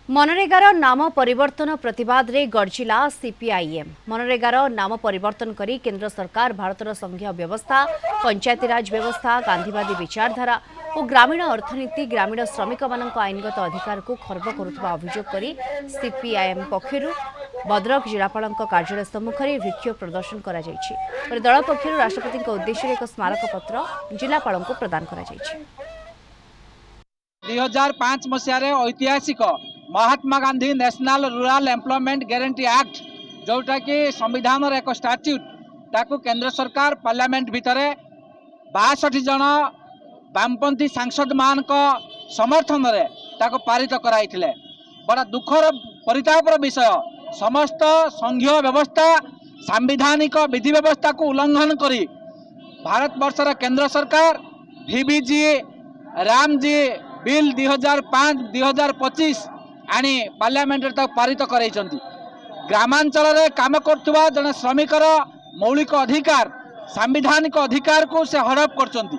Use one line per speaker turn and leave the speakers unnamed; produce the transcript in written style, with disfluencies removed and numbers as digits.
मनरेगार नाम परिवर्तन प्रतिवाद रे गर्जिला सीपीआईएम। मनरेगार नाम परिवर्तन करी केंद्र सरकार भारतर संघीय व्यवस्था, पंचायतीराज व्यवस्था, गांधीवादी विचारधारा और ग्रामीण अर्थनीति, ग्रामीण श्रमिक मानक आईनगत अधिकार को खर्ब करुवा अभियोग करी सीपीआईएम पक्षरु भद्रक जिलापाल कार्यालय सम्मुखें विक्षोभ प्रदर्शन करा जायछि। पर दल पक्षरु राष्ट्रपति उद्देश्य एक स्मारक पत्र जिलापाल को प्रदान करा जायछि।
2005 मसीह ऐतिहासिक Mahatma Gandhi national rural employment guarantee act जोटा कि संविधान एक स्टाट्यूट ताकू केंद्र सरकार पार्लियामेंट भितर 62 जन वामपंथी सांसद मान समर्थन रे ताको पारित कराइथिले। बड़ा दुखर परितापर विषय समस्त संघीय व्यवस्था सांविधानिक विधि व्यवस्था को उल्लंघन करी भारत वर्षर केंद्र सरकार VBG रामजी बिल 2005-2025 आनी पार्लियामेंट पारित कराइछंती। ग्रामांचल रे काम करथुवा जने श्रमिकर मौलिक अधिकार सांविधानिक अधिकार को से हड़प करछंती।